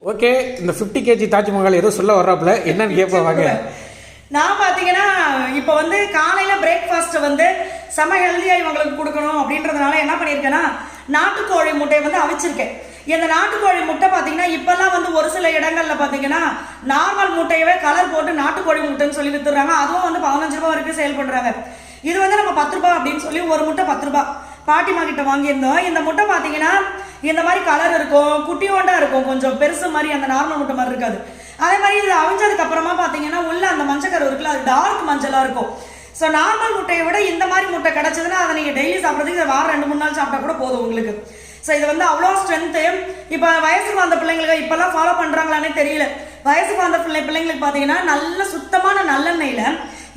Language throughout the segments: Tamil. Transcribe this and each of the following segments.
ஓகே, இந்த 50 kg தாஜ்மஹால் ஏதோ சொல்ல வர்றாப்புல என்னன்னு கேட்பாங்க. நான் பார்த்தீங்கன்னா இப்போ வந்து காலையில் பிரேக்ஃபாஸ்ட் வந்து செம ஹெல்த்தியாக இவங்களுக்கு கொடுக்கணும் அப்படின்றதுனால என்ன பண்ணியிருக்கேன்னா நாட்டுக்கோழி முட்டையை வந்து அவிச்சிருக்கேன். இந்த நாட்டுக்கோழி முட்டை பார்த்தீங்கன்னா இப்போல்லாம் வந்து ஒரு சில இடங்களில் பார்த்தீங்கன்னா நார்மல் முட்டையவே கலர் போட்டு நாட்டுக்கோழி முட்டைன்னு சொல்லி வித்துடுறாங்க. அதுவும் வந்து 15 ரூபா வரைக்கும் சேல் பண்ணுறாங்க. இது வந்து நம்ம 10 ரூபா அப்படின்னு சொல்லி ஒரு முட்டை 10 ரூபா பாட்டிமா கிட்ட வாங்கியிருந்தோம். இந்த முட்டை பார்த்தீங்கன்னா இந்த மாதிரி கலர் இருக்கும், குட்டியோண்டா இருக்கும், கொஞ்சம் பெருசு மாதிரி, அந்த நார்மல் முட்டை மாதிரி இருக்காது. அதே மாதிரி இது அவிஞ்சதுக்கு அப்புறமா பார்த்தீங்கன்னா உள்ள அந்த மஞ்சக்கரு இருக்குல்ல, அது டார்க் மஞ்சளாக இருக்கும். ஸோ நார்மல் முட்டையை விட இந்த மாதிரி முட்டை கிடைச்சதுன்னா அதை நீங்கள் டெய்லி சாப்பிட்றதுக்கு இதை வாரம் 2-3 நாள் சாப்பிட்டா கூட போதும் உங்களுக்கு. ஸோ இது வந்து அவ்வளோ ஸ்ட்ரென்த்து. இப்போ வயசுக்கு வந்த பிள்ளைங்களுக்கு இப்போல்லாம் ஃபாலோ பண்ணுறாங்களானே தெரியல. வயசுக்கு வந்த பிள்ளைங்களுக்கு பார்த்தீங்கன்னா நல்ல சுத்தமான நல்லெண்ணெயில்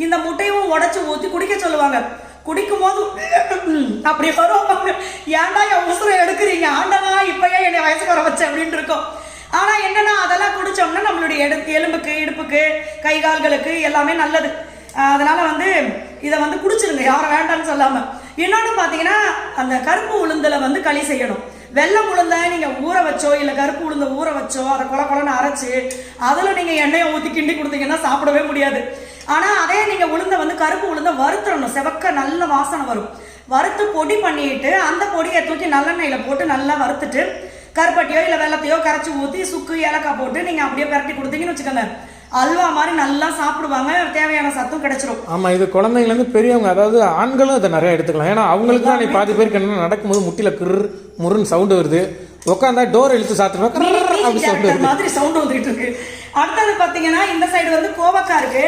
இந்த முட்டையும் உடச்சி ஊற்றி குடிக்க சொல்லுவாங்க. குடிக்கும் போது அப்படி வருவாங்க, ஏன்டா என் உசுரை எடுக்கிறீங்க, ஆண்டனா இப்பயே என்னை வயசுக்கு வர வச்சு அப்படின்னு இருக்கும். ஆனால் என்னன்னா அதெல்லாம் குடிச்சோம்னா நம்மளுடைய எலும்புக்கு, இடுப்புக்கு, கை கால்களுக்கு எல்லாமே நல்லது. அதனால வந்து இதை வந்து குடிச்சிருங்க, யாரும் வேண்டாம்னு சொல்லாமல். இன்னொன்று பார்த்தீங்கன்னா அந்த கருப்பு உளுந்துல வந்து களி செய்யணும். வெள்ளை உளுந்த நீங்கள் ஊற வச்சோ இல்லை கருப்பு உளுந்த ஊற வச்சோ அதை கொலன்னு அரைச்சி அதில் நீங்கள் எண்ணெயை ஊற்றி கிண்டி கொடுத்தீங்கன்னா சாப்பிடவே முடியாது. ஆனால் அதே நீங்கள் உளுந்த வந்து கருப்பு உளுந்த வறுத்துடணும், செவக்க நல்ல வாசனை வரும். வறுத்து பொடி பண்ணிட்டு அந்த பொடியை தூக்கி நல்லெண்ணெயில் போட்டு நல்லா வறுத்துட்டு கருப்பட்டியோ இல்லை வெள்ளத்தையோ கரைச்சி ஊற்றி சுக்கு ஏலக்காய் போட்டு நீங்கள் அப்படியே பரட்டி கொடுத்தீங்கன்னு வச்சுக்கோங்க, அல்வா மாதிரி நல்லா சாப்பிடுவாங்க, தேவையான சத்தும் கிடைச்சிரும். ஆமா, இது குழந்தைங்கலேருந்து பெரியவங்க, அதாவது ஆண்களும் இதை நிறைய எடுத்துக்கலாம். ஏன்னா அவங்களுக்கு தான் நீ பாதி பேருக்கு என்ன நடக்கும்போது முட்டில கிரு முருன்னு சவுண்டு வருது, உட்காந்தா டோர் இழுத்து சாத்துறோம் மாதிரி சவுண்ட் வந்துட்டு இருக்கு. அடுத்தது பாத்தீங்கன்னா இந்த சைடு வந்து கோவக்காய் இருக்கு.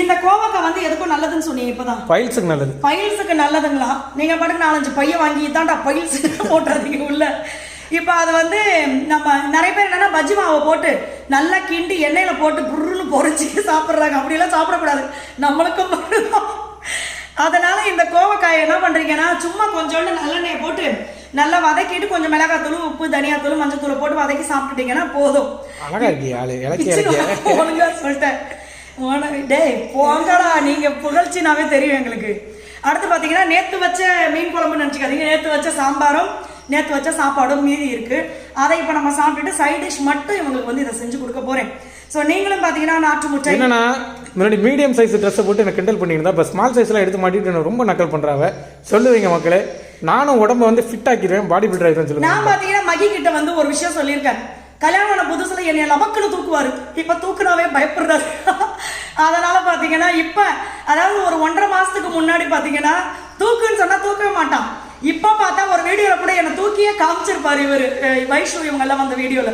இந்த கோவக்காய் வந்து எதுக்கும் நல்லதுன்னு சொன்னீங்க இப்பதான். பைல்ஸுக்கு நல்லது. பைல்ஸுக்கு நல்லதுங்களா? நீங்க பாட்டுக்கு 4-5 பைய வாங்கி தான்டா பைல்ஸ் போட்டுறதுக்கு உள்ள. இப்போ அது வந்து நம்ம நிறைய பேர் என்னன்னா பஜ்ஜி மாவை போட்டு நல்லா கிண்டி எண்ணெயில போட்டு புருன்னு பொறிச்சு சாப்பிட்றாங்க. அப்படியெல்லாம் சாப்பிடக்கூடாது, நம்மளுக்கும். அதனால இந்த கோவக்காயை என்ன பண்றீங்கன்னா சும்மா கொஞ்சோண்டு நல்லெண்ணெயை போட்டு நல்லா வதக்கிட்டு கொஞ்சம் மிளகாத்தூள், உப்பு, தனியாத்தூள், மஞ்சத்தூள் போட்டு வதக்கி சாப்பிட்டுட்டீங்கன்னா போதும். சொல்லிட்டேன் டேய் போங்கடா, நீங்க புகழ்ச்சினாவே தெரியும் எங்களுக்கு. அடுத்து பாத்தீங்கன்னா நேத்து வச்ச மீன் குழம்புன்னு நினைச்சுக்காதீங்க, நேத்து வச்ச சாம்பாரும் நேற்று வச்ச சாப்பாடும் மீதி இருக்கு. அதை இப்போ நம்ம சாப்பிட்டுட்டு சைட் டிஷ் மட்டும் இவங்களுக்கு வந்து இதை செஞ்சு கொடுக்க போறேன். ஸோ நீங்களும் பார்த்தீங்கன்னா நாட்டு முட்டை என்னன்னா முன்னாடி மீடியம் சைஸ் ட்ரெஸ்ஸை போட்டு எனக்கு கிண்டல் பண்ணியிருந்தா, இப்போ ஸ்மால் சைஸ்லாம் எடுத்து மாட்டிட்டு ரொம்ப நக்கல் பண்ணுறாங்க. சொல்லுவீங்க மக்களே, நானும் உடம்பை வந்து ஃபிட் ஆக்கிடுவேன், பாடி பில்டர் ஆகிடுவேன் சொல்லுவேன். நான் பார்த்தீங்கன்னா மகி கிட்ட வந்து ஒரு விஷயம் சொல்லியிருக்கேன். கல்யாணம் புதுசுல என்னைய லபக்குன்னு தூக்குவாரு, இப்போ தூக்குனாவே பயப்படுறாரு. அதனால பார்த்தீங்கன்னா இப்போ அதாவது ஒரு 1.5 மாசத்துக்கு முன்னாடி பார்த்தீங்கன்னா தூக்குன்னு சொன்னா தூக்கவே மாட்டான். இப்போ பார்த்தா ஒரு வீடியோல கூட என்னை தூக்கியே காமிச்சிருப்பாரு இவரு, வைஷ்ணு இவங்க எல்லாம் வந்த வீடியோல.